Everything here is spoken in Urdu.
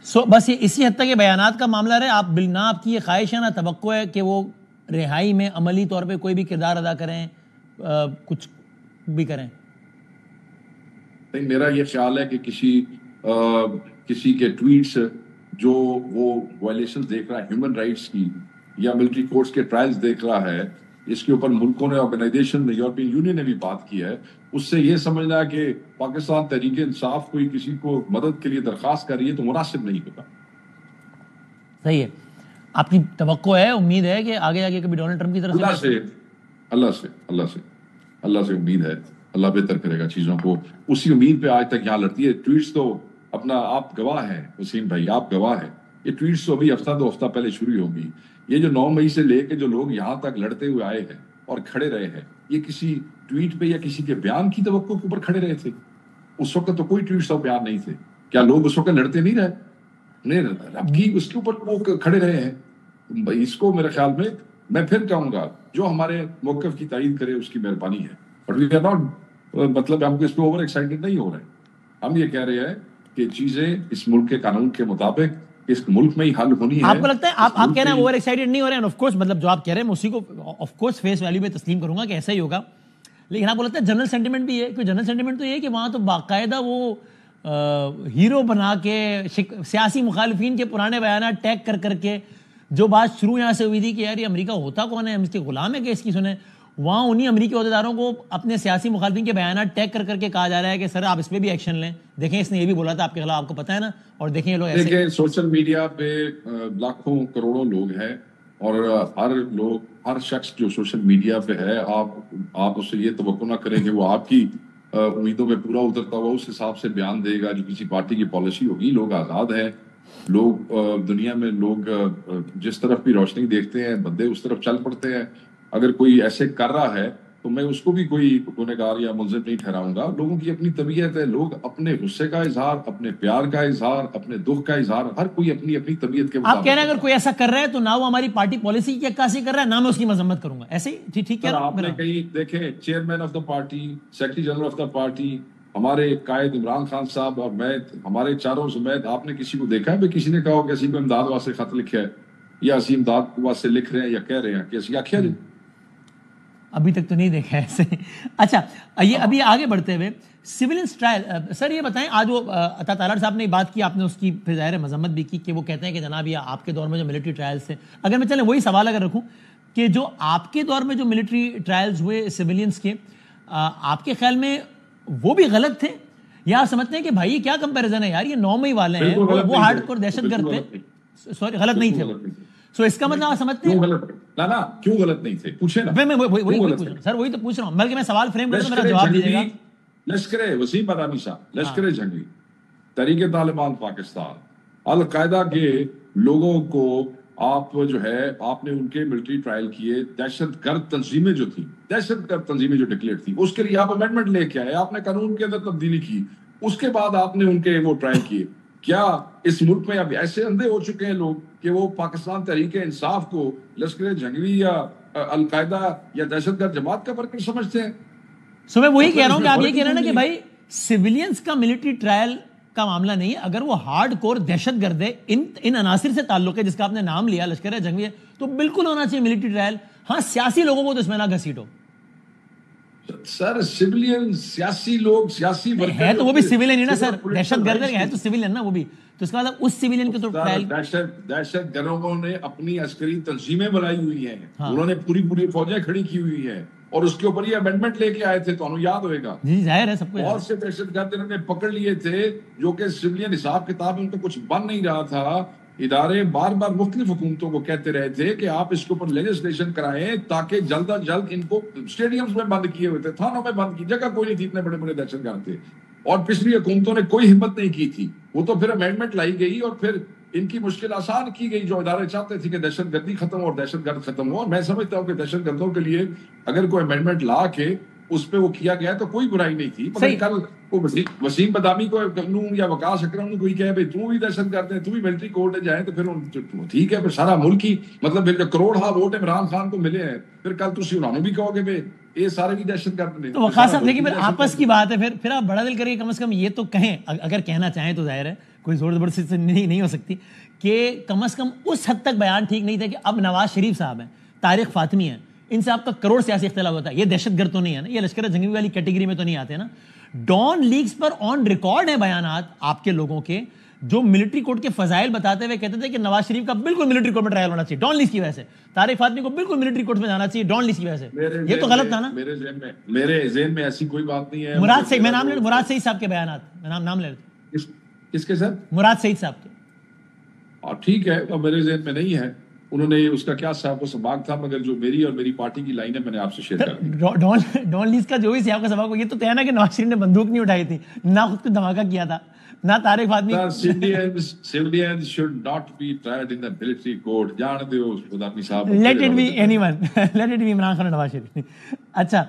بس یہ اسی حد تک یہ بیانات کا معاملہ رہے. آپ نہ آپ کی یہ خواہش ہے نہ توقع ہے کہ وہ رہائی میں عملی طور پہ کوئی بھی کردار ادا کریں, کچھ بھی کریں؟ نہیں, میرا یہ خیال ہے کہ کسی کے ٹویٹس جو وہ وائلیشن دیکھ رہا ہے ہیومن رائٹس کی یا ملٹری کورٹس کے ٹرائلز دیکھ رہا ہے, اس کے اوپر ملکوں نے, آرگنائزیشن نے, یورپین یونین نے بھی بات کی ہے, اس سے یہ سمجھنا ہے کہ پاکستان تحریک انصاف کوئی کسی کو مدد کے لیے درخواست کر رہی ہے تو مناسب نہیں ہوتا. صحیح ہے. آپ کی توقع ہے, امید ہے کہ آگے آگے کبھی ڈونلڈ ٹرمپ کی طرف سے اللہ سے امید ہے, اللہ بہتر کرے گا چیزوں کو. اسی امید پہ آج تک یہاں لڑتی ہے. ٹویٹس تو اپنا آپ گواہ ہیں وسیم بھائی, آپ گواہ ہیں. یہ ٹویٹس تو ابھی ہفتہ دو ہفتہ پہلے شروع ہوگی. یہ جو 9 مئی سے لے کے جو لوگ یہاں تک لڑتے ہوئے آئے ہیں اور کھڑے رہے ہیں, یہ کسی ٹویٹ پہ یا کسی کے بیان کی توقع کے اوپر کھڑے رہے تھے؟ اس وقت تو کوئی ٹویٹس اور بیان نہیں تھے. کیا لوگ اس وقت لڑتے نہیں رہے؟ نہیں, اب کی اس کے اوپر وہ کھڑے رہے ہیں. اس کو میرے خیال میں پھر کہوں گا, جو ہمارے موقف کی تائید کرے اس کی مہربانی ہے. بٹ وی آر ناٹ, مطلب ہم اس پہ اوور ایکسائٹیڈ نہیں ہو رہے. ہم یہ کہہ رہے ہیں کہ چیزیں اس ملک کے قانون کے مطابق اس ملک میں ہی حل ہونی ہے. آپ کو لگتا ہے آپ کہہ رہے ہیں اوور ایکسائٹیڈ نہیں ہو رہے ہیں؟ آف کورس, مطلب جو آپ کہہ رہے ہیں میں اسی کو آف کورس فیس ویلیو پہ تسلیم کروں گا کہ ایسا ہی ہوگا. لیکن آپ کو لگتا ہے جنرل سینٹیمنٹ بھی ہے؟ کیونکہ جنرل سینٹیمنٹ تو یہ ہے کہ وہاں تو باقاعدہ وہ ہیرو بنا کے سیاسی مخالفین کے پرانے بیانات ٹیگ کر کے جو بات شروع یہاں سے ہوئی تھی کہ یار یہ امریکہ ہوتا کون ہے, ہم اس کے غلام ہیں کہ اس کی سنیں, وہاں انہی امریکی عہدیداروں کو اپنے سیاسی مخالفین کے بیانات ٹیگ کر کے کہا جا رہا ہے کہ سر آپ اس پہ بھی ایکشن لیں. دیکھیں اس نے یہ بھی بولا تھا آپ کے خلاف, آپ کو پتہ ہے نا. اور دیکھیں یہ لوگ ایسے, دیکھیں سوشل میڈیا پہ لاکھوں کروڑوں لوگ ہیں, اور ہر شخص جو سوشل میڈیا پہ ہے, آپ اس سے یہ توقع نہ کریں کہ وہ آپ کی امیدوں پہ پورا اترتا ہوا اس حساب سے بیان دے گا جو کسی پارٹی کی پالیسی ہوگی. لوگ آزاد ہیں. لوگ دنیا میں لوگ جس طرف بھی روشنی دیکھتے ہیں بندے اس طرف چل پڑتے ہیں. اگر کوئی ایسے کر رہا ہے تو میں اس کو بھی کوئی گنہگار یا ملزم نہیں ٹھہراؤں گا. لوگوں کی اپنی طبیعت ہے, لوگ اپنے غصے کا اظہار, اپنے پیار کا اظہار, اپنے دکھ کا اظہار, ہر کوئی اپنی اپنی طبیعت کے مطابق. آپ کہہ رہے ہیں اگر کوئی ایسا کر رہا ہے تو نہ وہ ہماری پارٹی پالیسی کی عکاسی کر رہا ہے, نہ میں اس کی مذمت کروں گا. ایسے ہی ٹھیک ہے. آپ نے کہیں دیکھیں, chairman of the party, secretary general of the party, ہمارے قائد عمران خان صاحب اور میں, ہمارے چاروں سمیت, آپ نے کسی کو دیکھا ہے کسی نے کہا کہ اسی کو امداد واسطے خط لکھا ہے یا اسی امداد واسطے لکھ رہے ہیں یا کہہ رہے ہیں کہ اسی آخیا جی؟ ابھی تک تو نہیں دیکھا ایسے. اچھا, یہ ابھی آگے بڑھتے ہوئے سیولینس ٹرائل, سر یہ بتائیں, آج وہ عطا تالر صاحب نے بات کی, آپ نے اس کی پھر ظاہر مذمت بھی کی کہ وہ کہتے ہیں کہ جناب یہ آپ کے دور میں جو ملٹری ٹرائلز تھے, اگر میں چلیں وہی سوال اگر رکھوں کہ جو آپ کے دور میں جو ملٹری ٹرائلز ہوئے سیولینس کے, آپ کے خیال میں وہ بھی غلط تھے, یا آپ سمجھتے ہیں کہ بھائی کیا کمپیریزن ہے یار, یہ 9 مئی والے ہیں, وہ ہارڈ کور دہشت گرد تھے, سوری غلط نہیں تھے وہ. سو اس کا مطلب آپ سمجھتے ہیں کیوں غلط نہیں تھے؟ پوچھیں نا. سر وہی تو پوچھ رہا ہوں, بلکہ میں سوال فریم کرتا ہوں, میرا جواب دیجیے گا. لشکر وسیم بادامی صاحب, لشکر جنگی, تحریک طالبان پاکستان, القاعدہ کے لوگوں کو آپ جو ہے آپ نے ان کے ملٹری ٹرائل کیے. دہشت گرد تنظیمیں جو تھیں, دہشت گرد تنظیمیں جو ڈکلیئر تھی, اس کے لیے آپ امینڈمنٹ لے کے آئے, آپ نے قانون کے اندر تبدیلی کی, اس کے بعد آپ نے ان کے وہ ٹرائل کیے. کیا اس ملک میں اب ایسے اندھے ہو چکے ہیں لوگ کہ وہ پاکستان تحریک انصاف کو لشکر جنگی یا القاعدہ یا دہشت گرد جماعت کا ورکر سمجھتے ہیں؟ سو میں وہی کہہ رہا ہوں کہ آپ یہ کہہ رہے ہیں نا کہ بھائی سیولینز کا ملٹری ٹرائل کا معاملہ نہیں ہے, اگر وہ ہارڈ کور دہشت گرد ہے, ان عناصر سے تعلق ہے جس کا آپ نے نام لیا لشکر جنگی, تو بالکل ہونا چاہیے ملٹری ٹرائل. ہاں سیاسی لوگوں کو تو اس میں نہ گھسیٹو. سر سیولین سیاسی لوگ, سیاسی ہے تو وہ بھی سیولین ہی نا سر, دہشت گرد ہے تو سیولین نا وہ بھی, تو اس کا مطلب اس سیولین کے تو ٹرائل. دہشت گردوں نے اپنی عسکری تنظیمیں بنائی ہوئی ہیں, انہوں نے پوری فوجیں کھڑی کی ہوئی ہیں, اور اس کے اوپر یہ امینڈمنٹ لے کے آئے تھے, تو انہوں یاد ہوئے گا. جی ظاہر ہے سب کو. بہت سے دہشت گرد انہوں نے پکڑ لیے تھے جو کہ سیولین حساب کتاب ان کو کچھ بن نہیں رہا تھا. ادارے بار بار مختلف حکومتوں کو کہتے رہے تھے کہ آپ اس کے اوپر لیجسلیشن کرائیں تاکہ جلد از جلد ان کو اسٹیڈیمز میں بند کیے ہوئے تھے, تھانوں میں بند کی, جگہ کوئی نہیں تھی, اتنے بڑے بڑے دہشت گرد تھے, اور پچھلی حکومتوں نے کوئی ہمت نہیں کی تھی. وہ تو پھر امینڈمنٹ لائی گئی اور پھر ان کی مشکل آسان کی گئی. جو ادارے چاہتے تھے کہ دہشت گردی ختم ہو اور دہشت گرد ختم ہو, اور میں سمجھتا ہوں کہ دہشت گردوں کے لیے اگر کوئی امینڈمنٹ لا کے اس پہ وہ کیا گیا تو کوئی برائی نہیں تھی. کل وسیم بادامی کو یا وقاص اکرم کوئی کہے بھائی تو بھی دہشت گرد ہے, تو بھی ملٹری کورٹ جائیں, تو پھر ٹھیک ہے, پھر سارا ملک ہی مطلب کروڑ ووٹ عمران خان کو ملے ہیں, پھر کل تسی انہوں نے بھی کہو گے بھائی یہ سارے بھی دہشت گرد نے. تو وقاص صاحب لیکن پھر آپس کی بات ہے, پھر آپ بڑا دل کریے, کم از کم یہ تو کہیں, اگر کہنا چاہیں تو ظاہر ہے کوئی زور زبردستی سے نہیں ہو سکتی کہ کم از کم اس حد تک بیان ٹھیک نہیں تھا کہ اب نواز شریف صاحب ہیں، طارق فاطمی ہیں، ان سے آپ کا کروڑ سیاسی اختلاف ہوتا ہے. یہ دہشت گرد تو نہیں ہے نا، یہ لشکر جنگی والی کیٹیگری میں تو نہیں آتے نا. ڈان لیگز پر آن ریکارڈ ہیں بیانات آپ کے لوگوں کے جو ملٹری کورٹ کے فضائل بتاتے ہوئے کہتے تھے کہ نواز شریف کا بالکل ملٹری کورٹ میں ٹرائل ہونا چاہیے ڈان لیگز کی وجہ سے، طارق فاطمی کو بالکل ملٹری کورٹ میں جانا چاہیے ڈان لیگز کی وجہ سے. یہ تو غلط تھا نا. میرے ذہن میں ایسی کوئی بات نہیں ہے. مراد سعید، میں نام لے مراد سعید صاحب کے بیانات، میں نام لے لیتا. کس کے ساتھ؟ مراد سعید صاحب کے. اور ٹھیک ہے، میرے ذہن میں نہیں ہے انہوں نے اس کا کیا صاحب و سباق تھا، مگر جو میری اور میری پارٹی کی لائن ہے میں نے آپ سے شیئر کر دی. ڈان لیگز کا جو بھی سیاق کا سباق ہو، یہ تو کہنا کہ نواز شریف نے بندوق نہیں اٹھائی تھی، نہ خود کو دھماکہ کیا تھا، نہ طارق فاطمی. Civilians should not be tried in the military court. جان دو خدا اپنی صاحب. Let it be anyone. Let it be Imran Khan اور نواز شریف. اچھا